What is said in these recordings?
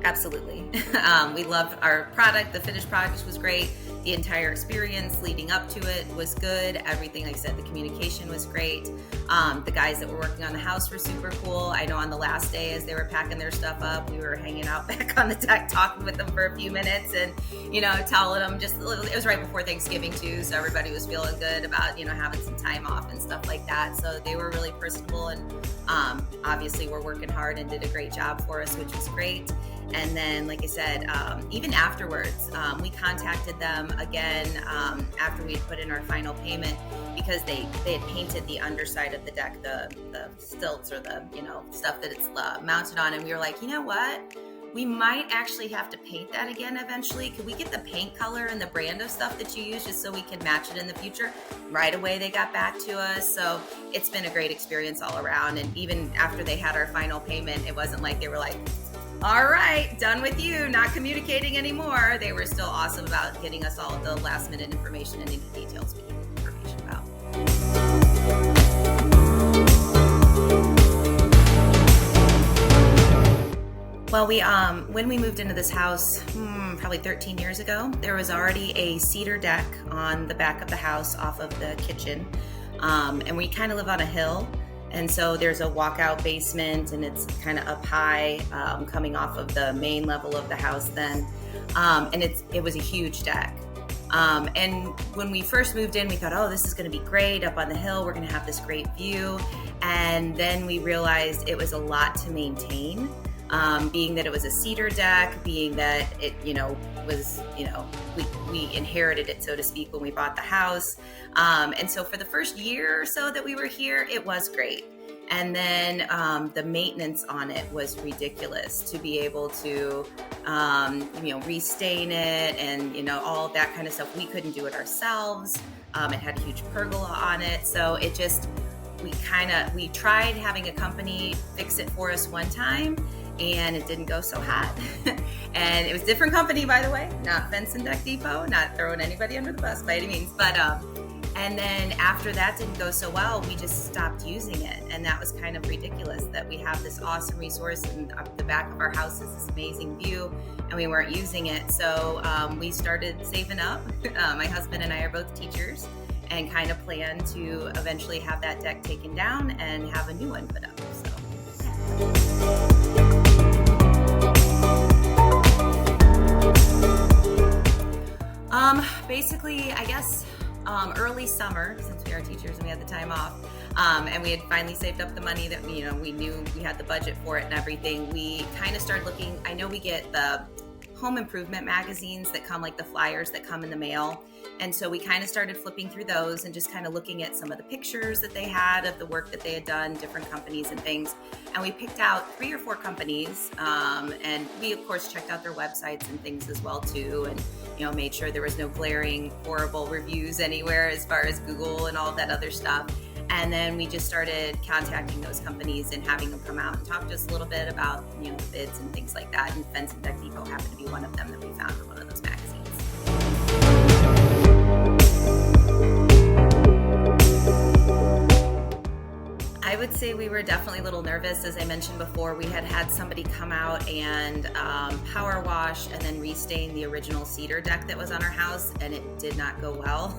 Absolutely. We loved our product. The finished product was great. The entire experience leading up to it was good. Everything, like I said, the communication was great. The guys that were working on the house were super cool. I know on the last day as they were packing their stuff up, we were hanging out back on the deck talking with them for a few minutes and, telling them it was right before Thanksgiving too. So everybody was feeling good about, having some time off and stuff like that. So they were really personable and obviously were working hard and did a great job for us, which was great. And then, like I said, even afterwards, we contacted them again after we had put in our final payment because they had painted the underside of the deck, the stilts or the, stuff that it's mounted on. And we were like, you know what? We might actually have to paint that again eventually. Could we get the paint color and the brand of stuff that you use just so we can match it in the future? Right away, they got back to us. So it's been a great experience all around. And even after they had our final payment, it wasn't like they were like, all right, done with you, not communicating anymore. They were still awesome about getting us all the last minute information and any details we needed information about. Well, when we moved into this house, probably 13 years ago, there was already a cedar deck on the back of the house off of the kitchen. And we kind of live on a hill. And so there's a walkout basement and it's kind of up high, coming off of the main level of the house then. And it was a huge deck. And when we first moved in, we thought, oh, this is going to be great up on the hill. We're going to have this great view. And then we realized it was a lot to maintain, being that it was a cedar deck, being that it, was, we inherited it, so to speak, when we bought the house. And so for the first year or so that we were here, it was great. And then the maintenance on it was ridiculous to be able to, restain it and, all of that kind of stuff. We couldn't do it ourselves. It had a huge pergola on it. So it just, we tried having a company fix it for us one time and it didn't go so hot. And it was a different company, by the way, not Fence and Deck Depot, not throwing anybody under the bus by any means. But, and then after that didn't go so well, we just stopped using it. And that was kind of ridiculous that we have this awesome resource and up the back of our house is this amazing view and we weren't using it. So we started saving up. My husband and I are both teachers and kind of plan to eventually have that deck taken down and have a new one put up. So, yeah. Basically, I guess early summer, since we are teachers and we had the time off, and we had finally saved up the money that we knew we had the budget for it and everything. We kind of started looking. I know we get the home improvement magazines that come, like the flyers that come in the mail. And so we kind of started flipping through those and just kind of looking at some of the pictures that they had of the work that they had done, different companies and things. And we picked out 3 or 4 companies. And we, of course, checked out their websites and things as well, too. And, made sure there was no glaring, horrible reviews anywhere as far as Google and all of that other stuff. And then we just started contacting those companies and having them come out and talk to us a little bit about, the bids and things like that. And Fence and Deck Depot happened to be one of them that we found in one of those magazines. I would say we were definitely a little nervous. As I mentioned before, we had somebody come out and power wash and then restain the original cedar deck that was on our house, and it did not go well.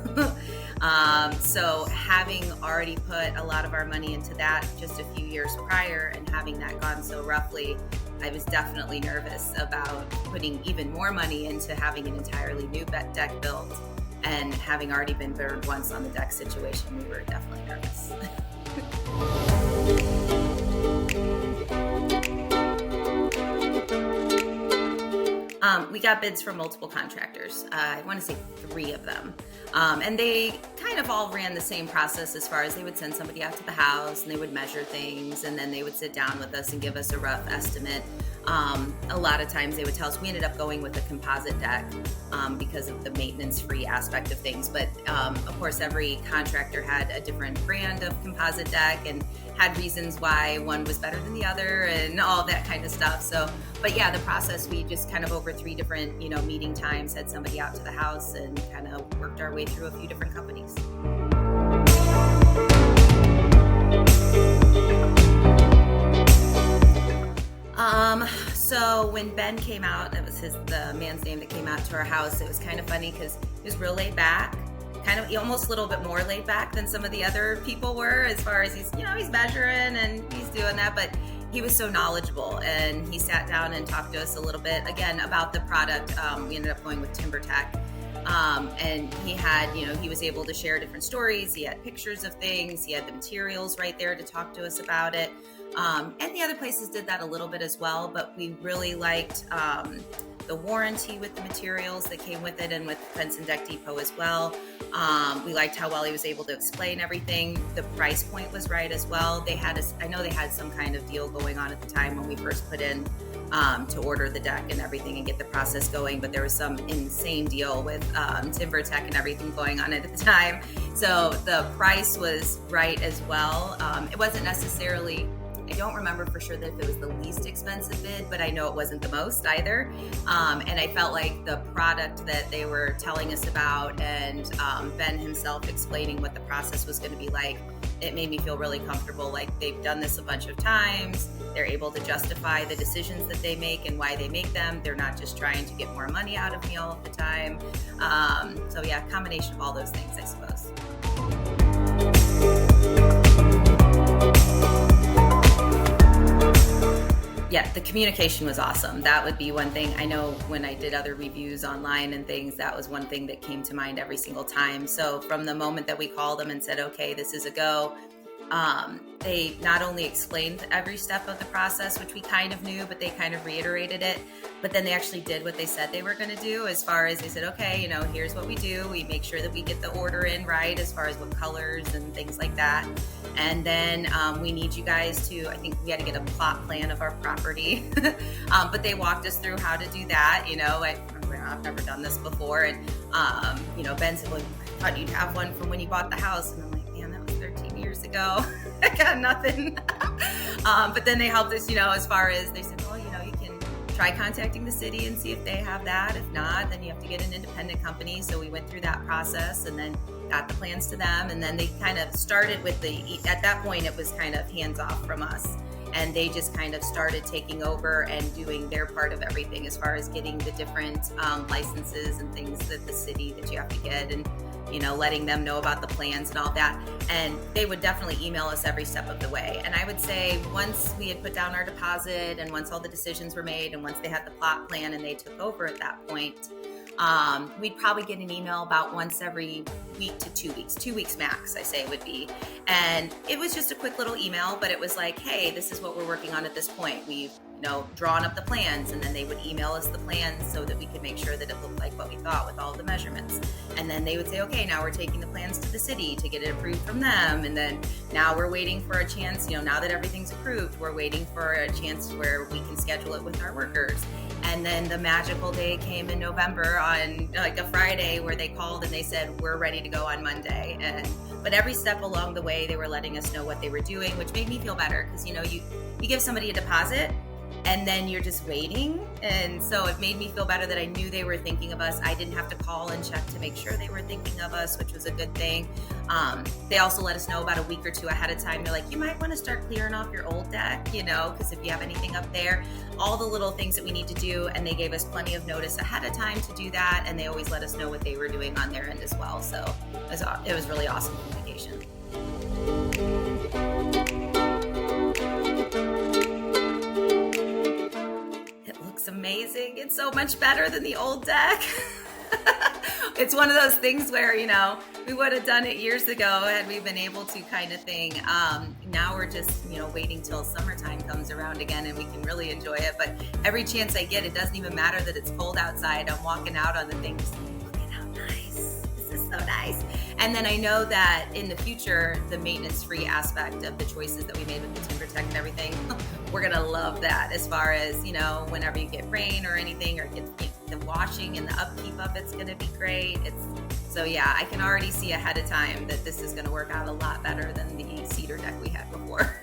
So having already put a lot of our money into that just a few years prior and having that gone so roughly, I was definitely nervous about putting even more money into having an entirely new deck built, and having already been burned once on the deck situation, we were definitely nervous. We got bids from multiple contractors. I want to say 3 of them. And they kind of all ran the same process as far as they would send somebody out to the house and they would measure things and then they would sit down with us and give us a rough estimate. A lot of times they would tell us. We ended up going with a composite deck because of the maintenance-free aspect of things. But of course, every contractor had a different brand of composite deck and had reasons why one was better than the other and all that kind of stuff. So, but yeah, the process, we just kind of over 3 different, meeting times had somebody out to the house and kind of worked our way through a few different companies. So when Ben came out, that was the man's name that came out to our house. It was kind of funny because he was real laid back, kind of almost a little bit more laid back than some of the other people were, as far as he's measuring and he's doing that, but he was so knowledgeable, and he sat down and talked to us a little bit again about the product. We ended up going with TimberTech. And he had, he was able to share different stories. He had pictures of things. He had the materials right there to talk to us about it. And the other places did that a little bit as well, but we really liked the warranty with the materials that came with it, and with Fence and Deck Depot as well. We liked how well he was able to explain everything. The price point was right as well. I know they had some kind of deal going on at the time when we first put in to order the deck and everything and get the process going, but there was some insane deal with TimberTech and everything going on at the time. So the price was right as well. It wasn't necessarily, I don't remember for sure that if it was the least expensive bid, but I know it wasn't the most either. And I felt like the product that they were telling us about, and Ben himself explaining what the process was going to be like, it made me feel really comfortable. Like, they've done this a bunch of times. They're able to justify the decisions that they make and why they make them. They're not just trying to get more money out of me all of the time. So yeah, combination of all those things, I suppose. Yeah, the communication was awesome. That would be one thing. I know when I did other reviews online and things, that was one thing that came to mind every single time. So from the moment that we called them and said, okay, this is a go, they not only explained every step of the process, which we kind of knew, but they kind of reiterated it. But then they actually did what they said they were going to do, as far as they said, okay, here's what we do. We make sure that we get the order in right, as far as what colors and things like that. And then we need you guys to, I think we had to get a plot plan of our property. But they walked us through how to do that. I've never done this before. And, Ben said, well, I thought you'd have one from when you bought the house. And I'm like, man, that was 13 years ago. I got nothing. But then they helped us, as far as they said, well, you can try contacting the city and see if they have that. If not, then you have to get an independent company. So we went through that process and then got the plans to them. And then they kind of started with at that point, it was kind of hands off from us. And they just kind of started taking over and doing their part of everything, as far as getting the different licenses and things that the city that you have to get, and letting them know about the plans and all that. And they would definitely email us every step of the way. And I would say once we had put down our deposit, and once all the decisions were made, and once they had the plot plan and they took over at that point, we'd probably get an email about once every week to 2 weeks max, I say it would be. And it was just a quick little email, but it was like, hey, this is what we're working on at this point. We've drawn up the plans, and then they would email us the plans so that we could make sure that it looked like what we thought with all the measurements. And then they would say, okay, now we're taking the plans to the city to get it approved from them. And then now we're waiting for a chance, now that everything's approved, we're waiting for a chance where we can schedule it with our workers. And then the magical day came in November on like a Friday, where they called and they said, we're ready to go on Monday. But every step along the way, they were letting us know what they were doing, which made me feel better, because, you give somebody a deposit and then you're just waiting. And so it made me feel better that I knew they were thinking of us. I didn't have to call and check to make sure they were thinking of us, which was a good thing. They also let us know about a week or two ahead of time. They're like, you might want to start clearing off your old deck, because if you have anything up there, all the little things that we need to do. And they gave us plenty of notice ahead of time to do that. And they always let us know what they were doing on their end as well. So it was really awesome communication. Amazing. It's so much better than the old deck. It's one of those things where, we would have done it years ago had we been able to, kind of thing. Now we're just, waiting till summertime comes around again and we can really enjoy it. But every chance I get, it doesn't even matter that it's cold outside. I'm walking out on the thing, just look at how nice. This is so nice. And then I know that in the future, the maintenance-free aspect of the choices that we made with the TimberTech and everything, we're going to love that, as far as, whenever you get rain or anything, or get the washing and the upkeep of it's going to be great. So yeah, I can already see ahead of time that this is going to work out a lot better than the cedar deck we had before.